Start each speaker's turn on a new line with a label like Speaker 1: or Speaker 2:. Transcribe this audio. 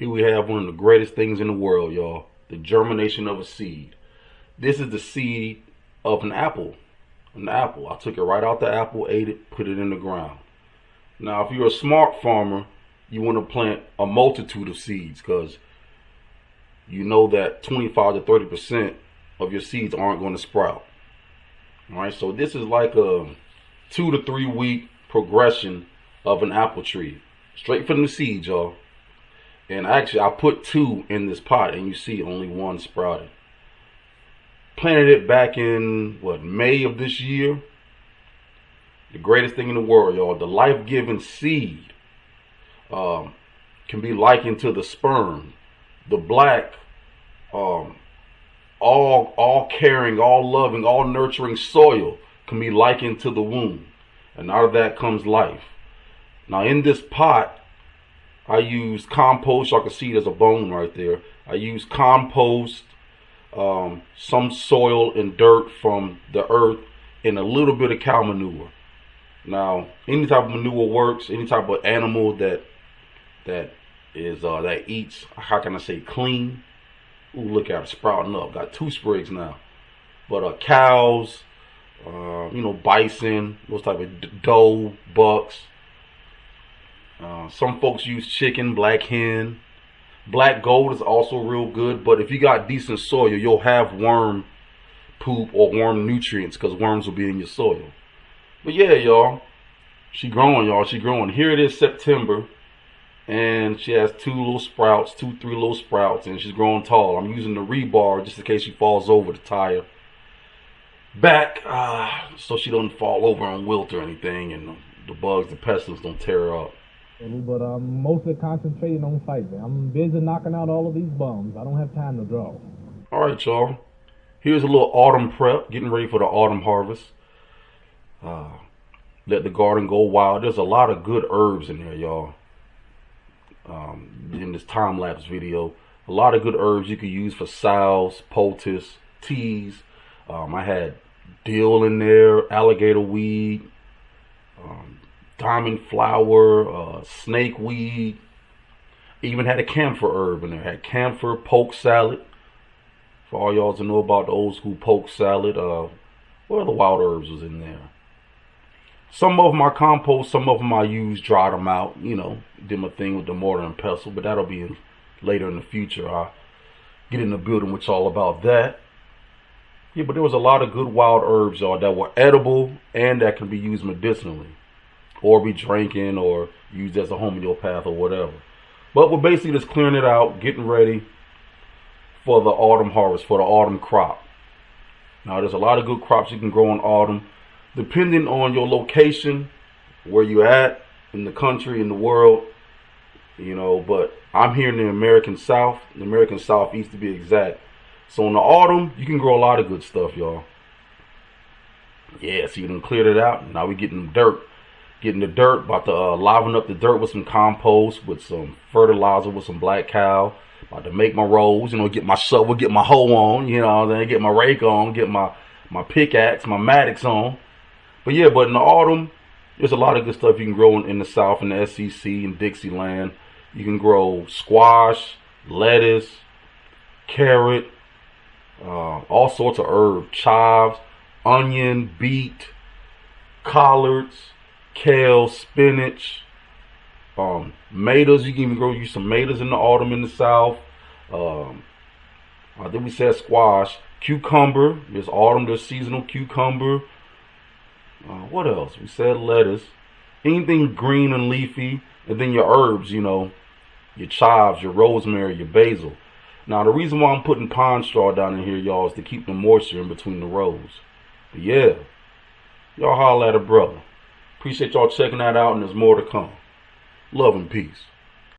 Speaker 1: Here we have one of the greatest things in the world, y'all. The germination of a seed. This is the seed of an apple. An apple. I took it right out the apple, ate it, put it in the ground. Now, if you're a smart farmer, you want to plant a multitude of seeds because you know that 25 to 30% of your seeds aren't going to sprout. All right, so this is like a 2 to 3 week progression of an apple tree. Straight from the seeds, y'all. And actually, I put 2 in this pot, and you see only 1 sprouted. Planted it back in, May of this year. The greatest thing in the world, y'all. The life-giving seed can be likened to the sperm. The black, all caring, all loving, all nurturing soil can be likened to the womb. And out of that comes life. Now, in this pot, I use compost. Y'all can see there's a bone right there. I use compost, some soil and dirt from the earth, and a little bit of cow manure. Now, any type of manure works. Any type of animal that eats, how can I say, clean. Ooh, look at it sprouting up. Got 2 sprigs now. But cows, bison, those type of doe, bucks. Some folks use chicken, black hen. Black gold is also real good, but if you got decent soil, you'll have worm poop or worm nutrients because worms will be in your soil. But yeah, y'all, she growing, y'all. She growing. Here it is, September, and she has 2 little sprouts, 2, 3 little sprouts, and she's growing tall. I'm using the rebar just in case she falls over the tire back, so she doesn't fall over and wilt or anything, and the bugs, the pestilence don't tear her up.
Speaker 2: But I'm mostly concentrating on fighting. I'm busy knocking out all of these bums. I don't have time to draw.
Speaker 1: All right, y'all. Here's a little autumn prep, getting ready for the autumn harvest. Let the garden go wild. There's a lot of good herbs in there, y'all. In this time-lapse video, a lot of good herbs you could use for salves, poultice, teas. I had dill in there, alligator weed, diamond flower, snake weed. Even had a camphor herb in there. Had camphor, poke salad. For all y'all to know about the old school poke salad, what other wild herbs was in there? Some of them I compost, some of them I use, dried them out, did my thing with the mortar and pestle, but that'll be later in the future. I'll get in the building with y'all about that. Yeah, but there was a lot of good wild herbs, y'all, that were edible and that can be used medicinally, or be drinking, or used as a homeopath or whatever. But we're basically just clearing it out, getting ready for the autumn harvest, for the autumn crop. Now, there's a lot of good crops you can grow in autumn, depending on your location, where you're at in the country, in the world, but I'm here in the American South, the American Southeast to be exact. So in the autumn, you can grow a lot of good stuff, y'all. Yeah, so you done cleared it out. Now we getting the dirt. Getting the dirt, about to liven up the dirt with some compost, with some fertilizer, with some black cow. About to make my rolls, get my shovel, get my hoe on, then get my rake on, get my pickaxe, my mattocks on. But yeah, but in the autumn, there's a lot of good stuff you can grow in the South, in the SEC and Dixieland. You can grow squash, lettuce, carrot, all sorts of herbs, chives, onion, beet, collards, kale, spinach, tomatoes. You can even grow some tomatoes in the autumn in the South. I think we said squash, cucumber. There's autumn, there's seasonal cucumber. What else? We said lettuce. Anything green and leafy. And then your herbs, your chives, your rosemary, your basil. Now, the reason why I'm putting pine straw down in here, y'all, is to keep the moisture in between the rows. But yeah, y'all holler at a brother. Appreciate y'all checking that out, and there's more to come. Love and peace.